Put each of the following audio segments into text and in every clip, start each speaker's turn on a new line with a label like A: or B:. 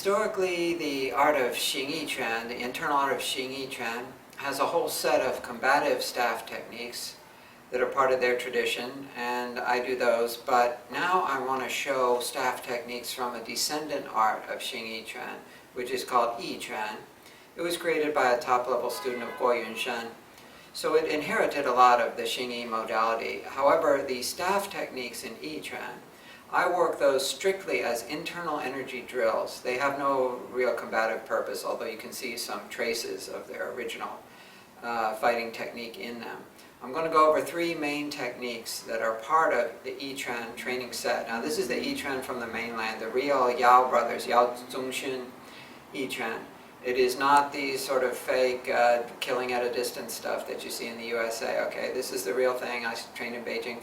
A: Historically, the art of Xing Quan, the internal art of Xing Quan, has a whole set of combative staff techniques that are part of their tradition, and I do those. But now I want to show staff techniques from a descendant art of Xing Quan, which is called Yi Quan. It was created by a top-level student of Guo Yunshan, so it inherited a lot of the Xing modality. However, the staff techniques in Yi Quan, I work those strictly as internal energy drills. They have no real combative purpose, although you can see some traces of their original fighting technique in them. I'm going to go over three main techniques that are part of the Yi Quan training set. Now this is the Yi Quan from the mainland, the real Yao brothers, Yao Zongxun Yi Quan. It is not the sort of fake killing at a distance stuff that you see in the USA. Okay, this is the real thing. I trained in Beijing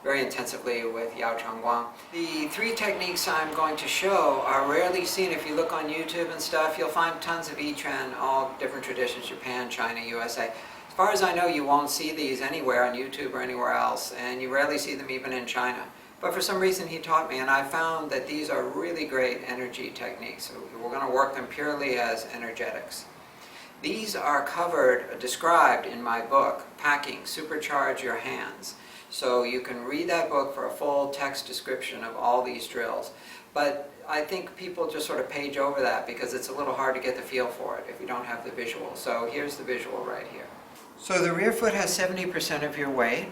A: very intensively with Yao Changguang. The three techniques I'm going to show are rarely seen. If you look on YouTube and stuff, you'll find tons of Yi Quan, all different traditions, Japan, China, USA. As far as I know, you won't see these anywhere on YouTube or anywhere else, and you rarely see them even in China. But for some reason he taught me, and I found that these are really great energy techniques. So we're going to work them purely as energetics. These are described in my book, Packing, Supercharge Your Hands. So you can read that book for a full text description of all these drills. But I think people just sort of page over that because it's a little hard to get the feel for it if you don't have the visual. So here's the visual right here. So the rear foot has 70% of your weight,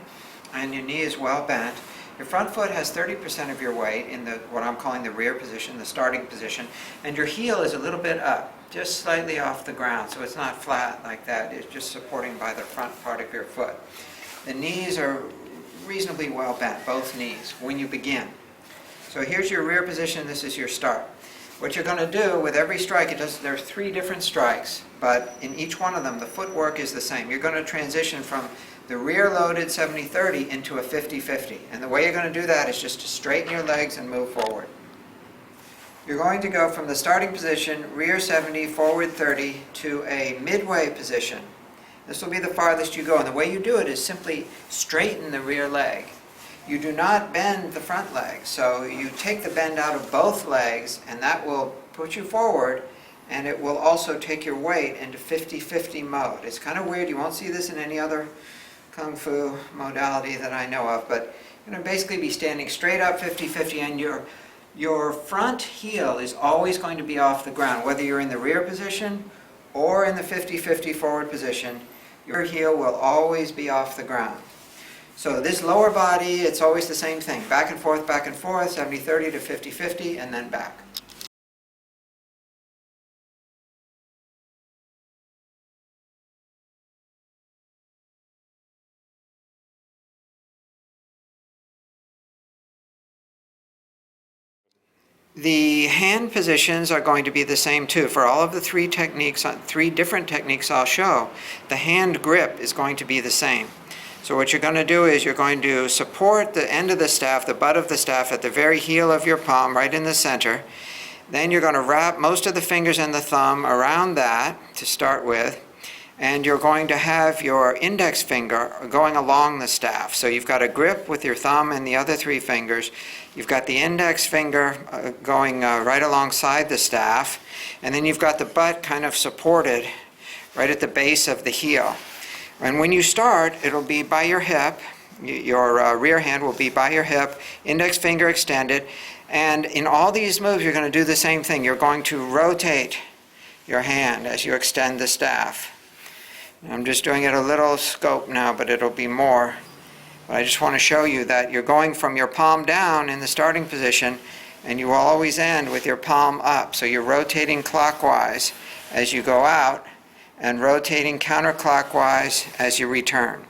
A: and your knee is well bent. Your front foot has 30% of your weight in what I'm calling the rear position, the starting position, and your heel is a little bit up, just slightly off the ground, so it's not flat like that. It's just supporting by the front part of your foot. The knees are reasonably well bent, both knees, when you begin. So here's your rear position, this is your start. What you're going to do with every strike, there are three different strikes, but in each one of them the footwork is the same. You're going to transition from the rear-loaded 70-30 into a 50-50. And the way you're going to do that is just to straighten your legs and move forward. You're going to go from the starting position, rear 70, forward 30, to a midway position. This will be the farthest you go. And the way you do it is simply straighten the rear leg. You do not bend the front leg. So you take the bend out of both legs, and that will put you forward, and it will also take your weight into 50-50 mode. It's kind of weird. You won't see this in any other Kung Fu modality that I know of, but you're going to basically be standing straight up 50-50, and your front heel is always going to be off the ground. Whether you're in the rear position or in the 50-50 forward position, your heel will always be off the ground. So this lower body, it's always the same thing. Back and forth, 70-30 to 50-50, and then back. The hand positions are going to be the same too. For all of the three different techniques I'll show, the hand grip is going to be the same. So what you're going to do is you're going to support the end of the staff, the butt of the staff, at the very heel of your palm, right in the center. Then you're going to wrap most of the fingers and the thumb around that to start with. And you're going to have your index finger going along the staff. So you've got a grip with your thumb and the other three fingers. You've got the index finger going right alongside the staff. And then you've got the butt kind of supported right at the base of the heel. And when you start, it'll be by your hip. Your rear hand will be by your hip, index finger extended. And in all these moves, you're going to do the same thing. You're going to rotate your hand as you extend the staff. I'm just doing it a little scope now, but it'll be more. But I just want to show you that you're going from your palm down in the starting position, and you will always end with your palm up. So you're rotating clockwise as you go out, and rotating counterclockwise as you return.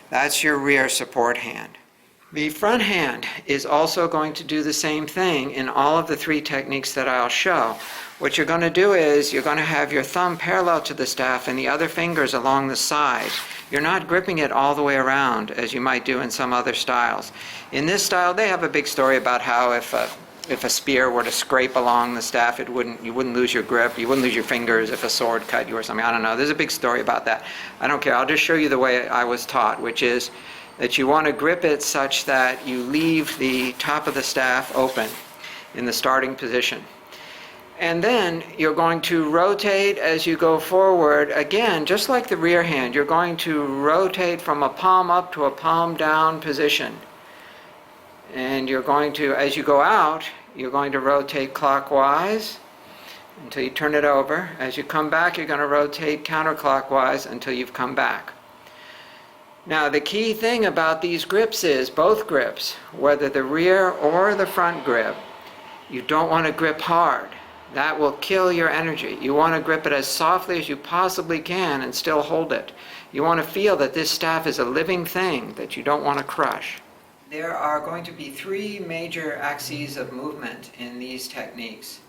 A: That's your rear support hand. The front hand is also going to do the same thing in all of the three techniques that I'll show. What you're going to do is you're going to have your thumb parallel to the staff and the other fingers along the side. You're not gripping it all the way around as you might do in some other styles. In this style, they have a big story about how if a spear were to scrape along the staff, you wouldn't lose your grip, you wouldn't lose your fingers if a sword cut you or something. I don't know. There's a big story about that. I don't care. I'll just show you the way I was taught, which is that you want to grip it such that you leave the top of the staff open in the starting position. And then you're going to rotate as you go forward. Again, just like the rear hand, you're going to rotate from a palm up to a palm down position. And you're going to, as you go out, you're going to rotate clockwise until you turn it over. As you come back, you're going to rotate counterclockwise until you've come back. Now, the key thing about these grips is, both grips, whether the rear or the front grip, you don't want to grip hard. That will kill your energy. You want to grip it as softly as you possibly can and still hold it. You want to feel that this staff is a living thing that you don't want to crush. There are going to be 3 major axes of movement in these techniques.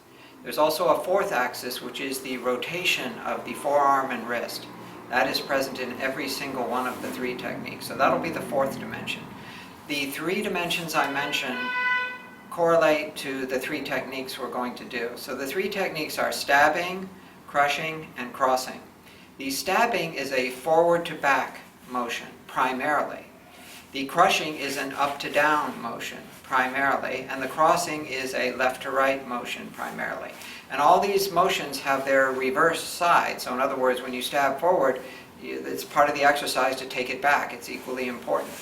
A: There's also a 4th axis, which is the rotation of the forearm and wrist. That is present in every single one of the 3 techniques. So that'll be the 4th dimension. The 3 dimensions I mentioned correlate to the 3 techniques we're going to do. So the 3 techniques are stabbing, crushing, and crossing. The stabbing is a forward to back motion, primarily. The crushing is an up to down motion, primarily, and the crossing is a left to right motion, primarily. And all these motions have their reverse side. So in other words, when you stab forward, it's part of the exercise to take it back. It's equally important.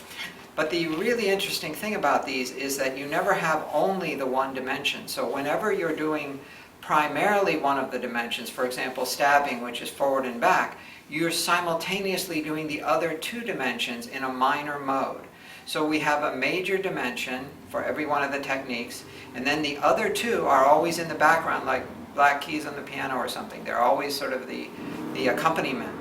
A: But the really interesting thing about these is that you never have only the one dimension. So whenever you're doing primarily one of the dimensions, for example, stabbing, which is forward and back, you're simultaneously doing the other 2 dimensions in a minor mode. So we have a major dimension for every one of the techniques, and then the other 2 are always in the background, like black keys on the piano or something. They're always sort of the accompaniment.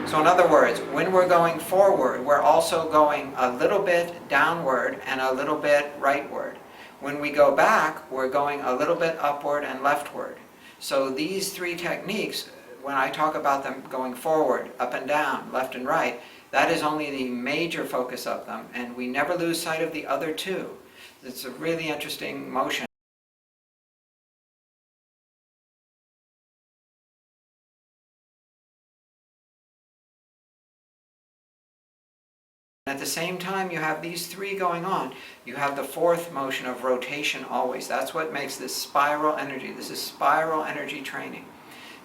A: So in other words, when we're going forward, we're also going a little bit downward and a little bit rightward. When we go back, we're going a little bit upward and leftward. So these 3 techniques, when I talk about them going forward, up and down, left and right, that is only the major focus of them, and we never lose sight of the other 2. It's a really interesting motion. At the same time you have these 3 going on, you have the 4th motion of rotation always. That's what makes this spiral energy. This is spiral energy training.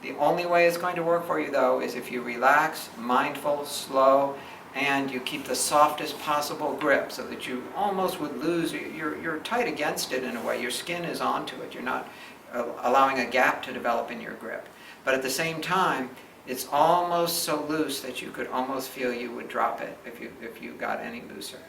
A: The only way it's going to work for you, though, is if you relax, mindful, slow, and you keep the softest possible grip so that you almost would lose, you're tight against it in a way. Your skin is onto it. You're not allowing a gap to develop in your grip. But at the same time, it's almost so loose that you could almost feel you would drop it if you got any looser.